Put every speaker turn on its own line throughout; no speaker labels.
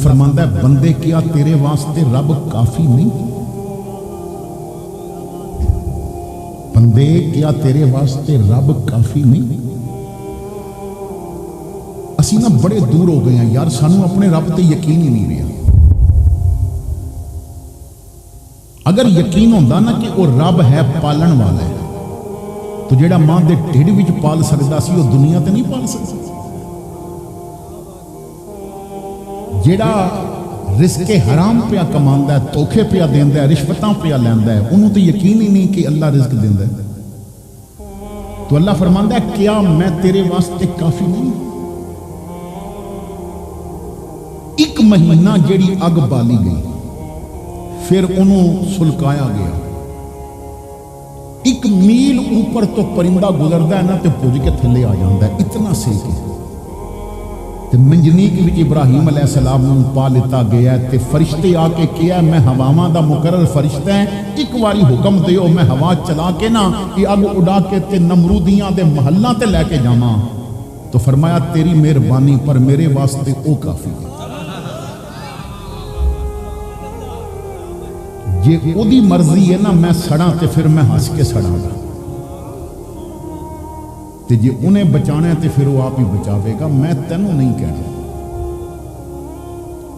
फरमांदा है बंदे क्या तेरे वास्ते रब काफी नहीं? बंदे क्या तेरे वास्ते रब काफी नहीं? असी ना बड़े दूर हो गए हैं यार, सानू अपने रब ते यकीन ही नहीं रहा। अगर यकीन होंदा ना कि वह रब है पालन वाला है, तो जेड़ा मां दे ढिड विच पाल सकदा सी वह दुनिया ते नहीं पाल सकदा। जेड़ा रिस्के हराम पिया कमांदा है, धोखे पिया देंदा है, रिश्वतां पिया लैंदा है, उन्होंने तो यकीन ही नहीं कि अल्लाह रिस्क देंदा है। तो अल्लाह फरमांदा है क्या मैं तेरे वास्ते काफी नहीं? एक महीना जेड़ी अग बाली गई, फिर उन्होंने सुलकाया गया। एक मील ऊपर तो परिंदा गुजरदा है ना तो पुज के थले आ जाता है, इतना सेक है। ते मंजनीक विच इब्राहिम अलैहिस्सलाम नूं पा लिता गया ते फरिश्ते आके किया मैं हवावां दा मुकर्रर फरिश्ता है, एक बारी हुक्म दिओ मैं हवा चला के ना ये अग उड़ा के ते नमरूदियां दे महल्लां ते लैके जावां। तो फरमाया तेरी मेहरबानी पर मेरे वास्ते ओ काफी है। जे ओदी मर्जी है ना मैं सड़ा ते फिर मैं हंस के सड़ांगा, ते जे उन्हें बचाना है तो फिर वो आप ही बचावेगा, मैं तेनों नहीं कहना।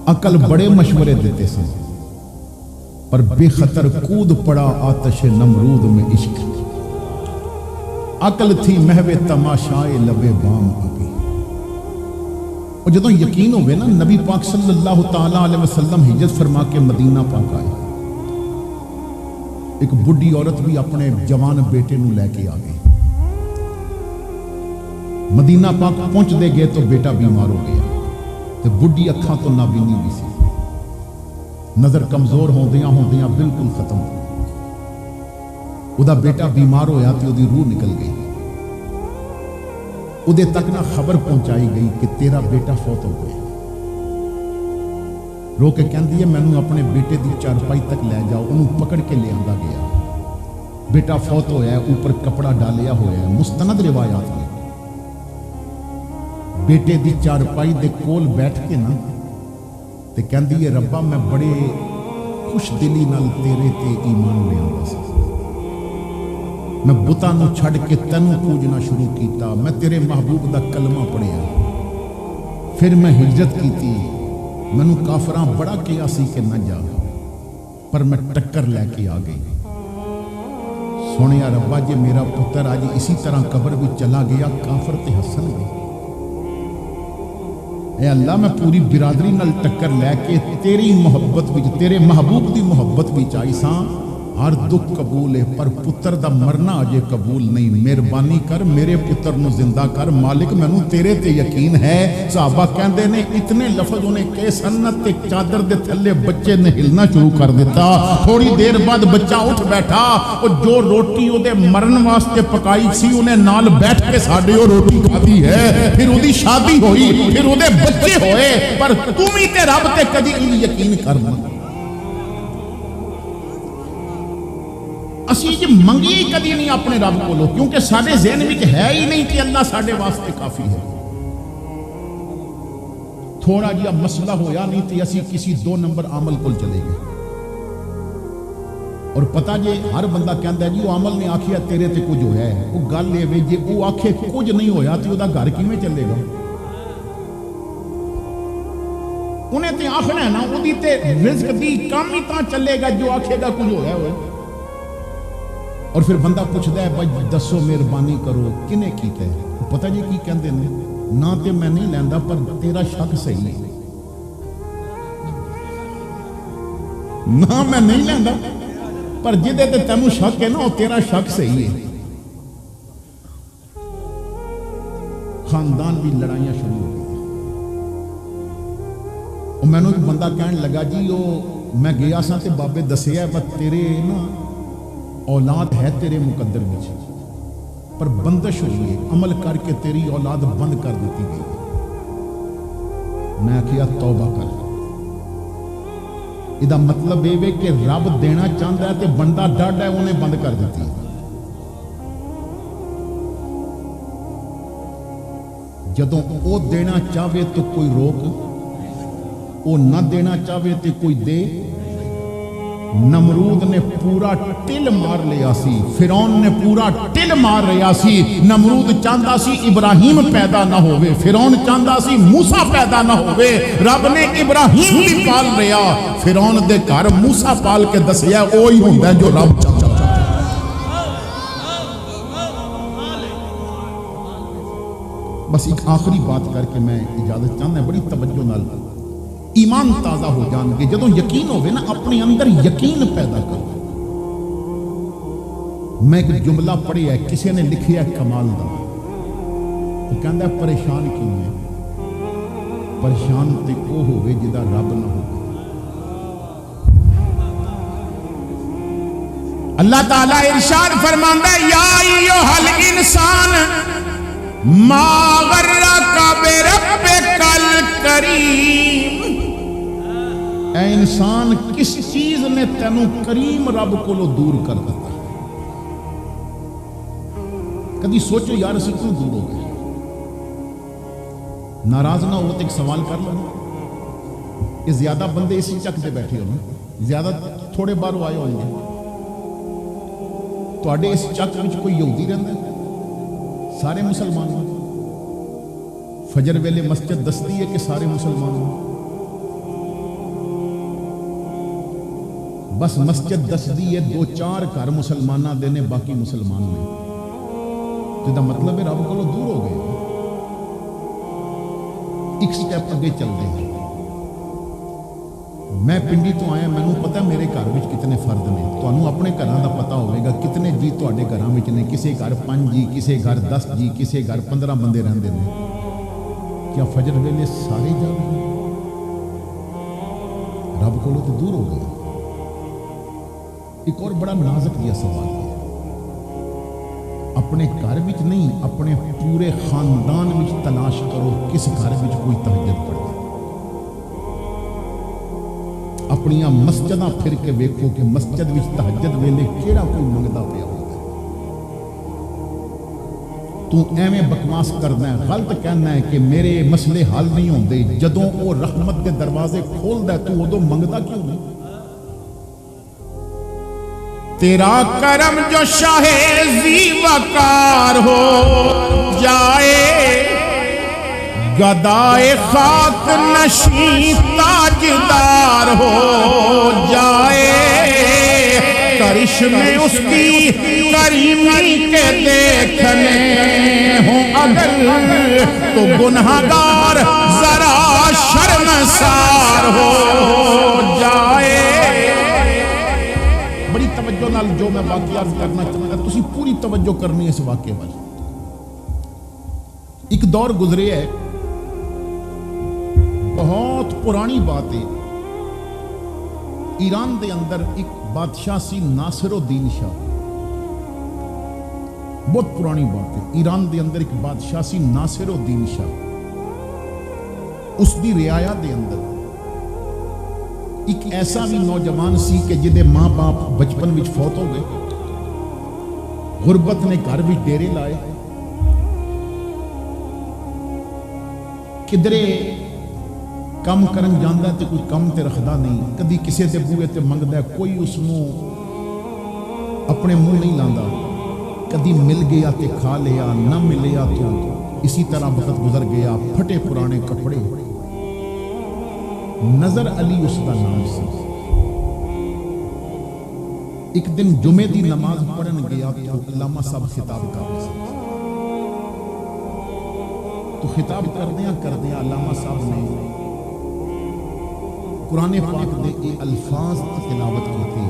अकल बड़े मशवरे देते से पर बेखतर कूद पड़ा आतश नमरूद में इश्क। अकल थी महवे तमाशाए लबे बाम अभी। और जदों यकीन होवे ना, नबी पाक सल्लल्लाहु ताला अलैहि वसल्लम हिजरत फरमा के मदीना पाक आए। एक बुढ़ी औरत भी अपने जवान बेटे नूं लैके आ गई। मदीना पाक पहुंचते गए तो बेटा बीमार हो गया, तो बुढ़ी अखां तो नाबीनी भी सी, नजर कमजोर होंदियां होंदियां बिल्कुल खत्म। उदा बेटा बीमार होया तो उदी रूह निकल गई। उदे तक ना खबर पहुंचाई गई कि तेरा बेटा फौत हो गया। रो के कहती है मैनू अपने बेटे की चारपाई तक ले जाओ। उन्होंने पकड़ के ले आंदा गया। बेटा फौत होया है, ऊपर कपड़ा डालिया होया है, मुस्तनद रिवायात में। बेटे की चारपाई दे कोल बैठ के ना ते कहती है रब्बा मैं बड़े खुश दिली नाल तेरे ते ईमान लियांदा सी। मैं बुतां नूं छड्ड के तैनूं पूजना शुरू किया। मैं तेरे महबूब दा कलमा पढ़िया, फिर मैं हिजरत की। मैनू काफरां बड़ा किया सी कि न जा, पर मैं टक्कर लैके आ गई। सुनिया रब्बा जे मेरा पुत्र अज इसी तरह कब्र में चला गया, काफर ते हसणगे। ए अल्लाह मैं पूरी बिरादरी नाल टक्कर लैके तेरी मुहब्बत विच, तेरे महबूब की मुहब्बत विच आई सां। हर दुख कबूल है पर पुत्र दा मरना अजे कबूल नहीं। मेहरबानी कर मेरे पुत्र नूं जिंदा कर मालिक, मैनू तेरे ते यकीन है। सहाबा कहंदे ने इतने लफज उन्हें कहे सन्नत ते चादर दे थल्ले बच्चे ने हिलना शुरू कर दिता। थोड़ी देर बाद बच्चा उठ बैठा और जो रोटी उहदे मरन वास्ते पकाई सी उन्हें नाल बैठ के साडे ओ रोटी खाधी है। फिर उहदी शादी होई, फिर उहदे बच्चे होए। पर तू भी ते रब ते कदी यकीन करना। असी जी मंगी कदी नहीं अपने रब कोलों, क्योंकि साडे ज़हन में है ही नहीं कि अल्लाह साडे वास्ते काफी है। थोड़ा जिहा मसला होया नहीं तो असी किसी 2 नंबर अमल को चले गए। और पता जे हर बंदा कहता है जी वो अमल ने आखिया तेरे ते कुछ होया है। वो गल ये जे वो आखे कुछ नहीं होया तो उसदा घर किवें चलेगा? उन्हें ते आखना है ना, उहदी ते रिज़्क दी काम ही तां चलेगा जो आखेगा कुछ होया होया। और फिर बंदा पूछता है भाई दसो मेहरबानी करो किने कीता है? पता जी की कहते हैं ना तो मैं नहीं लैंदा पर तेरा शक सही है। ना मैं नहीं लैंदा पर जिदे ते तैनू शक है ना तेरा शक सही है। खानदान भी लड़ाइयां शुरू हो गई। मैनू एक बंदा कहन लगा जी मैं गया सा ते बाबे दसिया बस तेरे ना औलाद है तेरे मुकद्दर में, पर बंदिश हुई है, अमल करके तेरी औलाद बंद कर दी गई। मैं आखिया तौबा कर। इसका मतलब ये कि रब देना चाहता है तो बंदा डर है उन्हें बंद कर दी। जदों वो देना चाहे तो कोई रोक وہ نہ دینا چاہے تو کوئی دے. نمرود نے پورا ٹل مار لیا سی, فرعون نے پورا ٹل مار لیا سی. نمرود چاہتا سی ابراہیم پیدا نہ ہوئے, فرعون چاہتا سی موسیٰ پیدا نہ ہوئے. رب نے ابراہیم بھی پال لیا, فرعون دے گھر موسیٰ پال کے دسیا وہی ہوندا ہے جو رب چاہتا. بس ایک آخری بات کر کے میں اجازت چاہتا ہے, بڑی توجہ نال ایمان تازہ ہو جان گے. جدوں یقین ہوئے نا, اپنے اندر یقین پیدا کرو. میں ایک جملہ پڑھیا ہے, کسی نے لکھیا ہے کمال دا. وہ کہندا ہے پریشان کیوں ہے؟ پریشان تے او ہوئے جدا رب نہ ہو. اللہ تعالیٰ ارشاد فرماندا ہے یا ایھا الانسان ما غرک بربک الکریم. اے انسان, کس چیز نے تینوں کریم رب کو دور کر دیتا؟ کدی سوچو یار اسی کیوں دور ہو گئے؟ ناراض نہ ہو تو ایک سوال کر لو. یہ زیادہ بندے اسی چک سے بیٹھے ہو نا, زیادہ تھوڑے باہروں آئے ہوں گے. تواڈے اس چک وچ کوئی یہودی رہندا ہے؟ سارے مسلمان. فجر ویلے مسجد دستی ہے کہ سارے مسلمان؟ بس مسجد دستی ہے, 2-4 گھر مسلمانہ دینے, باقی مسلمان نہیں. تو دا مطلب ہے رب کو دور ہو گئے. ایک سٹیپ اگے چل رہے ہیں. میں پنڈی تو آیا, میں نے پتا میرے گھر میں کتنے فرد نے. تو اپنے گھراں دا پتا ہوئے گا کتنے جی تواڈے گھراں وچ نے. کسے گھر 5 جی, کسے گھر 10 جی, کسے گھر 15 بندے رہندے نے. کیا فجر ویلے سارے جا رہے ہیں؟ رب کو تو دور ہو گیا. ایک اور بڑا نازک یہ سوال ہے. اپنے گھر وچ نہیں, اپنے پورے خاندان وچ تلاش کرو کس گھر وچ کوئی تہجد پڑھے. اپنیاں مسجداں پھر کے ویکھو کہ مسجد وچ تہجد ویلے کیڑا کوئی منگدا پیا ہوتا ہے. تو ایویں بکواس کرنا ہے, غلط کہنا ہے کہ میرے مسئلے حل نہیں ہوندے. جدوں وہ رحمت کے دروازے کھولدا ہے تو ادوں منگدا کیوں نہیں؟ تیرا کرم جو شاہ ذی وقار ہو جائے, گدائے خاک نشیں تاجدار ہو جائے. کرشمے اس کی کریمی کے دیکھنے ہوں اگر تو گنہگار ذرا شرمسار ہو جائے. بڑی توجہ نال جو میں واقعات کرنا چاہتا ہوں, تسی پوری توجہ کرنی ہے اس واقعے وال. ایک دور گزرے ہے, بہت پرانی بات ہے. ایران دے اندر ایک بادشاہ سی ناصر الدین شاہ. بہت پرانی بات ہے. ایران دے اندر ایک بادشاہ سی ناصر الدین شاہ. اس دی رعایا دے اندر ایک ایسا بھی نوجوان سی کہ جدے ماں باپ بچپن وچ فوت ہو گئے. غربت نے گھر وچ ڈیرے لائے. کدرے کم کرن جاندا تے کوئی کم تے رکھدا نہیں. کدی کسے دے بوئے تے منگدا ہے, کوئی اس نو اپنے منہ نہیں لاندا. کدی مل گیا تے کھا لیا, نہ ملیا تو اسی طرح وقت گزر گیا. پھٹے پرانے کپڑے. نظر علی اس کا نام سی. ایک دن جمعے دی نماز پڑھن گیا تو علامہ صاحب خطاب کر رہے تھے. تو خطاب کردیاں علامہ صاحب نے قرآن پاک دے یہ الفاظ تلاوت کی تھی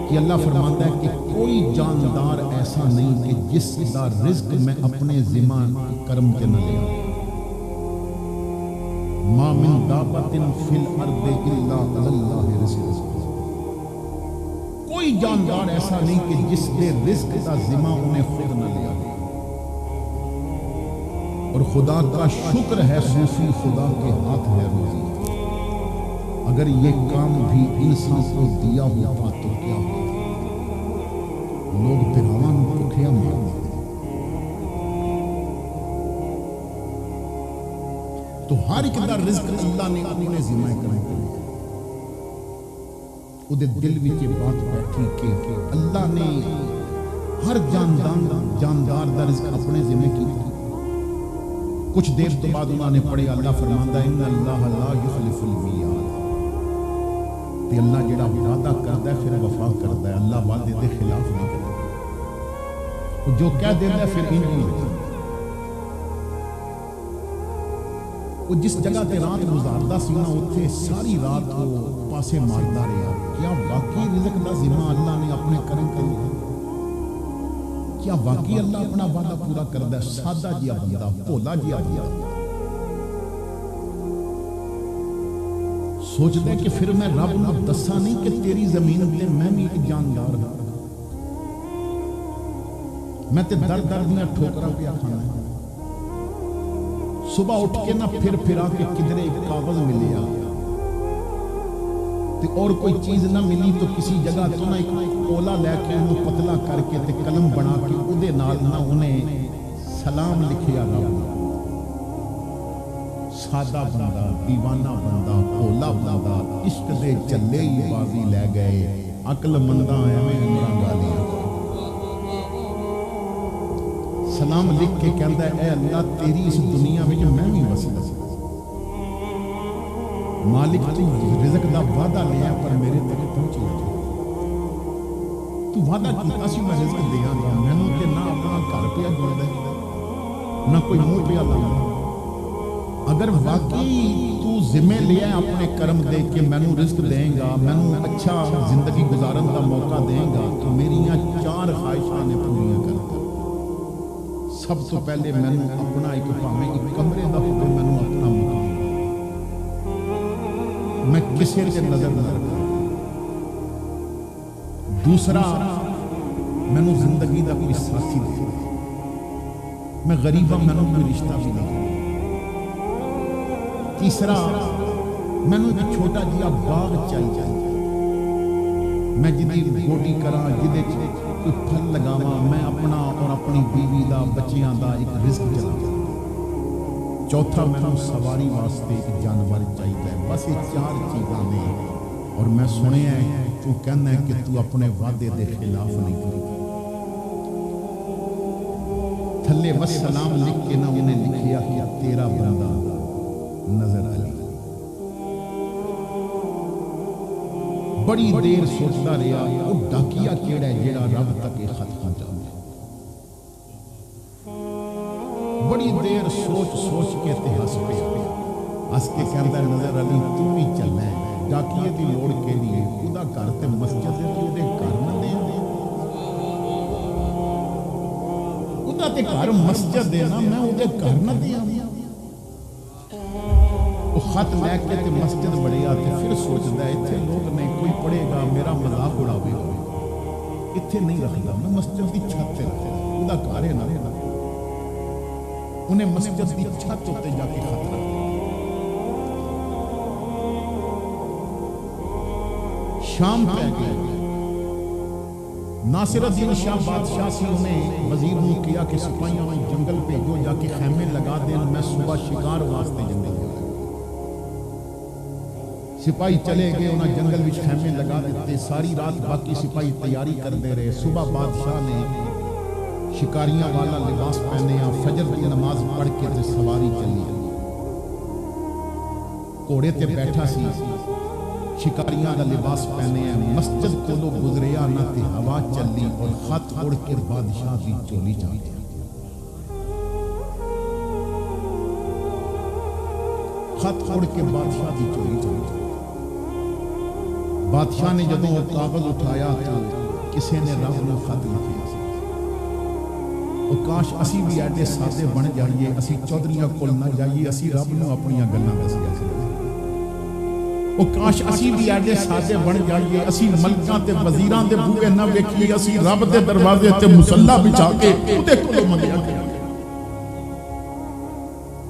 کہ اللہ فرماتا ہے کہ کوئی جاندار ایسا نہیں کہ جس کا رزق میں اپنے ذمہ کرم کے نہ لیا. ما من دابت فی الارض الا علی اللہ رزقها. کوئی جاندار ایسا نہیں کہ جس کے رزق کا ذمہ انہیں خود نہ لیا. اور خدا کا شکر ہے صوفی خدا کے ہاتھ ہے روزی. اگر یہ کام بھی انسان کو دیا ہوتا تو کیا ہوتا؟ لوگ پھراوان بھوکھیا مار دیتے. تو ہر ایک دا رزق اللہ نے اپنے ذمہ کرنا او دے دل وچ یہ بات بیٹھی کہ اللہ نے ہر جاندار دا رزق اپنے ذمہ کیتا. کچھ دیر تو بعد انہوں نے پڑھے اللہ فرماندا ہے ان اللہ لا یخلف المیعاد. تے اللہ جڑا وعدہ کردا ہے پھر وفا کردا ہے. اللہ وعدے دے خلاف نہیں کردا. جو کہہ دیتا ہے پھر انج نہیں ہوتا. وہ جس جگہ تے رات گزاردا سی نا اوتھے ساری رات وہ پاسے ماردا رہیا. کیا واقعی رزق دا ذمہ اللہ نے اپنے کرم تے لیا؟ کیا واقعی اللہ اپنا وعدہ پورا کردا ہے؟ سادہ جیا بندہ، بھولا جیا بندہ سوچدا ہے کہ پھر میں رب نوں دساں نہیں کہ تیری زمین تے میں بھی ایک جاندار ہاں. میں تے در در دیاں ٹھوکراں پیا کھانا ہے. صبح اٹھ کے نہ پھر پھرا کے کدھر ایک کاغذ ملیا تے اور کوئی چیز نہ ملی تو کسی جگہ تو نہ ایک کولا لے کے انہوں پتلا کر کے تے قلم بنا کے اودے نال نہ انہیں سلام لکھیا رب. سادہ بندہ، دیوانہ بندہ، بھولا بندہ، عشق دے چلے ہی بازی لے گئے. عقل منداں ایویں انہاں گالیاں سلام لکھ کے کہندا ہے اے اللہ تیری اس دنیا میں میں بھی وسیلہ مالک تو رزق دا وعدہ لیا پر میرے تک پہنچی نہیں. تو وعدہ کیتا سی میں رزق دیاں گا. مینوں تے نہ اپنا گھر پیا جڑدا نہ کوئی منہ پیا لانا. اگر واقعی تو ذمہ لیا اپنے کرم دے کے مینوں رزق دیں گا، مینوں اچھا زندگی گزارن دا موقع دیں گا تو میریاں 4 خواہشاں نے پوریاں کر. سب تو پہلے مینوں اپنا ایک پاویں ایک کمرے دا ہوے مینوں اپنا مقام میں کسی تے نظر نہ رکھاں. دوسرا مینوں زندگی دا کوئی ساتھی دے. میں غریب ہاں مینوں کوئی رشتہ بھی نہیں. تیسرا مینوں ایک چھوٹا جہا باغ چاہیے میں جدی گوڈی کراں جدے کوئی پھل لگاواں. میں اپنا اور اپنی بیوی دا بچیاں دا ایک رزق چلاواں. چوتھا مینوں سواری واسطے ایک جانور چاہیے. بس یہ 4 چیزاں نے. اور میں سنیا ہے تو کہنا ہے کہ تو اپنے وعدے دے خلاف نہیں کرے. تھلے والسلام لکھ کے نہ انہیں لکھیا کہ تیرا بندہ نظر علی. بڑی دیر سوچتا رہا وہ ڈاکیا کیڑا ہے جیڑا رب تک یہ خط پہنچاوے. بڑی دیر سوچ کے تے ہس پیا. ہس کے کہندا ہے نظر علی تو بھی چلنا ہے. ڈاکیے دی لوڑ کے لیے خدا گھر تے مسجد ہے تو دے گھر نہ دے خدا تے گھر مسجد ہے نا میں دے گھر نہ دیا. وہ خط لے کے تے مسجد بڑھیا تے پھر سوچدا ہے ایتھے لوگ نہیں کوئی پڑھے گا میرا مذاق اڑاوے گا. ایتھے نہیں رکھدا میں مسجد دی چھت تے رکھدا. خدا گھر ہے نہ انہیں مسجد دی چھت تے جا کے خط رکھا. شام پہ گئے. ناصر الدین شاہ بادشاہ سے انہیں وزیر نے کیا کہ سپاہیوں میں جنگل بھیجو جا کے خیمے لگا دیں. میں صبح شکار واسطے جنگل گیا. سپاہی چلے گئے انہیں جنگل میں خیمے لگا دیتے. ساری رات باقی سپاہی تیاری کرتے رہے. صبح بادشاہ نے شکاریاں والا لباس پہنے فجر کی نماز پڑھ کے تے سواری چلی. گھوڑے تے بیٹھا سی شکاریاں دا لباس پہنے مسجد کولو گزریا نہ تے ہوا چلی اور خط اڑ کے بادشاہ دی چولی جا گیا. خط اڑ کے بادشاہ دی چولی جا گیا. بادشاہ نے جدوں وہ کاغذ اٹھایا تو کسی نے رب نو خط لکھیا. کاش اسی بھی ایڈے سادے بن جائیے. اسی چودھریاں کول نہ جائیے. اسی رب نو اپنی گلاں دسیا سی. او کاش اسی بھی ایڈے سادے بن جائیے. اسی ملکاں تے وزیراں دے بوئے نہ ویکھیے. اسی رب دے دروازے تے مصلا بچھا کے اودے کولوں منگیا.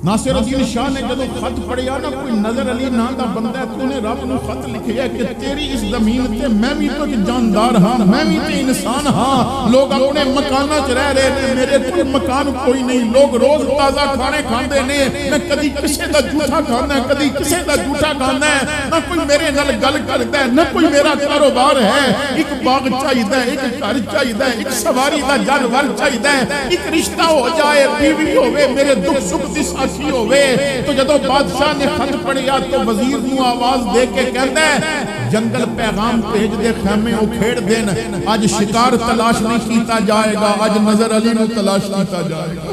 नासिर उद्दीन शाह ने जदों खत पढ़िया ना, कोई नजर अली नां दा बंदा है, तूने रब नूं खत लिखिया कि तेरी इस जमीन ते मैं भी तो एक जानदार हाँ, मैं भी तो इंसान हाँ। लोग अपने मकानां च रह रहे ने, मेरे कोई मकान कोई नहीं। लोग रोज ताजा खाने खांदे ने, मैं कदी किसे दा झूठा खाना है, कदी किसे दा झूठा खाना है। ना कोई मेरे नाल गल करदा है, ना कोई मेरा कारोबार है। एक बाग चाहिदा है, एक घर चाहिदा है, एक सवारी दा जानवर चाहिदा है, एक रिश्ता हो जाए, बीवी होवे, मेरे दुख सुख दी होवे। तो जदों बादशाह ने खत पढ़िया तो वजीर नूं आवाज दे के कहंदा है, जंगल पैगाम भेज दे, खैमे उखेड़ देन, अज शिकार तलाश नहीं कीता जाएगा, अज नजर अली नूं तलाश कीता जाएगा।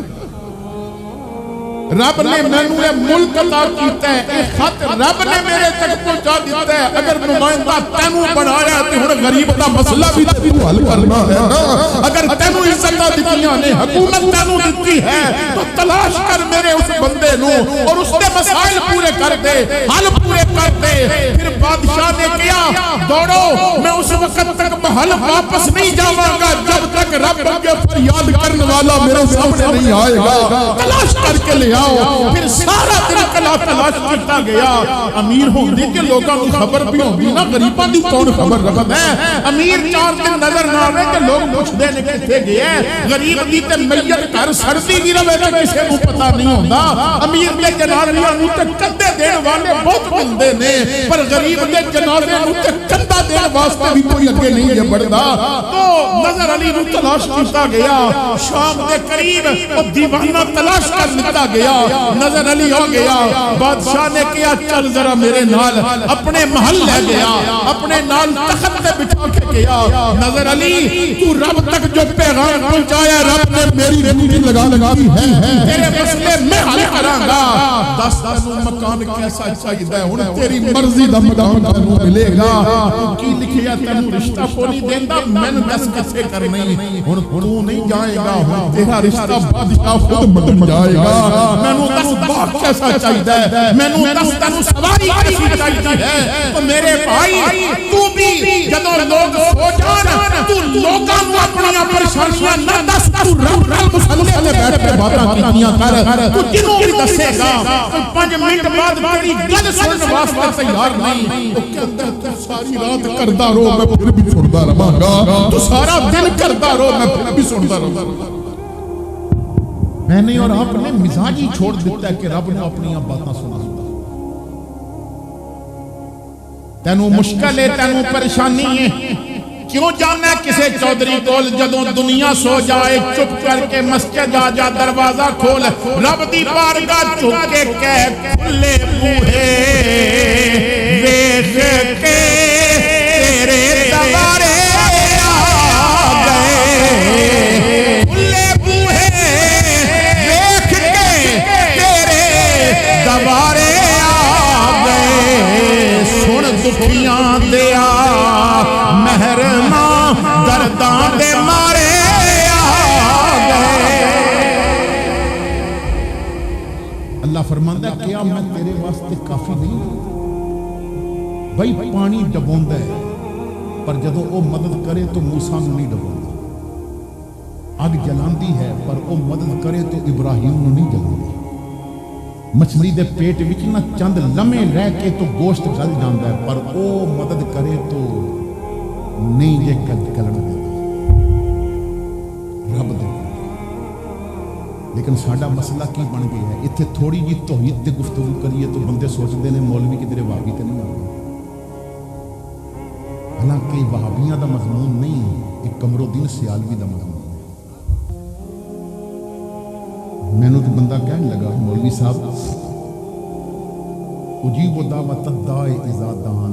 रब ने मैनू ये मुल्क अता कीता है, ये खत रब ने मेरे तक पहुंचा दिता है। अगर नुमाइंदा तैनू बनाया ते हुण गरीब दा मसला भी तू हल करना है ना। अगर तैनू इज्जत दित्तियां ने, हुकूमत तैनू दित्ती है, तो तलाश कर मेरे उस बंदे नू और उसके मसाइल पूरे कर दे, हल पूरे कर दे। फिर बादशाह ने कहा, दौड़ो, मैं उस वक्त तक महल वापस नहीं जावांगा जब तक रब के फरियाद करने वाला मेरे सामने नहीं आएगा। तलाश करके ले फिर सारा दिन कला तलाश करता गया। अमीर होंदे के लोगों को खबर भी होगी ना, गरीबां दी कौन खबर रखदा है। अमीर 4 दिन नजर ना आवे कि लोग पुछदे ने किथे गया। गरीब दी ते मैयत घर सड़दी भी रहे ते किसे को पता नहीं होंदा। अमीर दे जनाज़ियां नूं ते कंधे देण वाले बहुत मिलदे ने, पर गरीब दे जनाज़े नूं ते कंधा देण वास्ते भी कोई अगे नहीं जे बढ़दा। तो नजर अली नूं तलाश कीता गया। शाम दे करीब ओ दीवाना तलाश कर लिता गया। नजर अली हो गया। बादशाह ने कहा, चल जरा मेरे नाल, अपने महल ले गया, अपने नाल तख्त पे बिठा के गया। नजर अली, तू रब तक जो पैगाम पहुंचाया, रब ने मेरी ड्यूटी लगा दी है, तेरे मसले मैं हल करांगा। दस तैनू मकान कैसा चाहिए, हुण तेरी मर्जी दा मकान तैनू मिलेगा। की लिखिया तैनू रिश्ता कोनी देंदा, मैनू दस किसे करनी। हुण तू नहीं जाएगा, हुण तेरा रिश्ता बादशाह खुद बन जाएगा। मैनू दस बाग कैसा चाहिए, मैनू दस तैनू सवारी कैसी चाहिए है। तो मेरे भाई, तू भी जदों लोग सो जान, तू लोकां नूं अपनी परेशानियां ना दस, तू रब मुसल्ले ते बैठ के बातां कीतियां कर। तू जिन्हों भी दसेगा, 5 मिनट बाद तेरी गल सुनने वास्ते तैयार नहीं। तो कहंदा, तू सारी रात करदा रहो, मैं फिर भी सुनदा रहांगा। तू सारा दिन करदा रहो, मैं फिर भी सुनदा रहांगा। मैंने और आपने मिजाज ही छोड़ दिता है कि रब ने अपनी बातें सुना। तेनू मुश्किल है, तेनू परेशानी है, क्यों जाना किसे चौधरी कोल। जदों दुनिया सो जाए, चुप करके मस्जिद आ जा, दरवाजा खोल, रब दी बारगाह झुक के कह, खुले बूहे वेख के तेरे दरबारे आ गए। खुले बूहे वेख के तेरे दरबारे आ गए। सुन दुखियां दिया मेहरमा, दर्दां दे मारे आ गए। अल्लाह फरमांदा, क्या मैं तेरे वास्ते काफी नहीं? भाई पानी डबोंदा है, पर जदों वो मदद करे तो मूसा नूं नहीं डबोंदा। अग जलांदी है, पर वो मदद करे तो इब्राहिम नूं नहीं जलांदी। मछली दे पेट विच ना चंद लम्हे रह के तो गोश्त गल जांदा है, पर वो मदद करे तो नहीं जे गलन देता। रब दे। लेकिन साडा मसला की बन गया है, इत्थे थोड़ी जी तौहीद ते गुफ्तगू करिए तो बंदे सोचते हैं मौलवी किधरे वहाबी तो नहीं आ गए। हालांकि वहाबियां दा मजमून नहीं, एक कमरुद्दीन सियालवी दा मजमून है। मैनू तो बंदा कहने लगा, मौलवी साहब, उजीब दावत दाए इज़ा दान।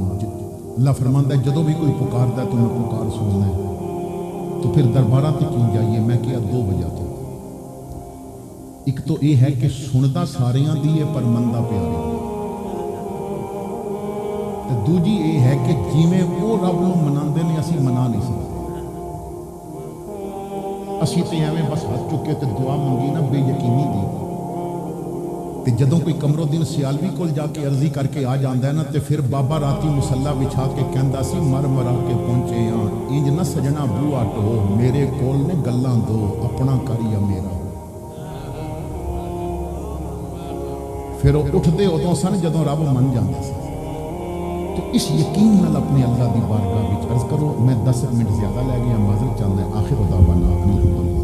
अल्लाह फरमांदा है, जदों भी कोई पुकारदा है तो मैं पुकार सुनना है। तो फिर दरबारा ते क्यों जाइए? मैं किया 2 वजह तो। एक तो यह है कि सुनदा सारियां दी है, पर मंदा प्यारे। तो दूजी ये है कि जिवें वो रब नूं मनांदे ने, असीं मना नहीं सकते। असीं ते एवें बस हाथ चुके ते दुआ मंगी ना, बेयकीनी दी। ते जदों कोई कमरुद्दीन सियालवी कोल जाके अर्जी करके आ जांदा है ना, ते फिर बाबा राती मुसल्ला बिछा के कहंदा सी, मर मरा के पहुंचे हां, इंज ना सजना बूआ टो, मेरे कोल ने गल्लां दो, अपना कर या मेरा। ਫਿਰ ਉਹ ਉੱਠਦੇ ਉਦੋਂ ਸਨ ਜਦੋਂ ਰੱਬ ਮੰਨ ਜਾਂਦੇ ਸਨ। تو اس یقین نال اپنے اللہ دی بارگاہ وچ عرض کرو. میں 10 منٹ زیادہ لے گیا، معذرت چاہتا ہے. آخر دعوانا الحمدللہ.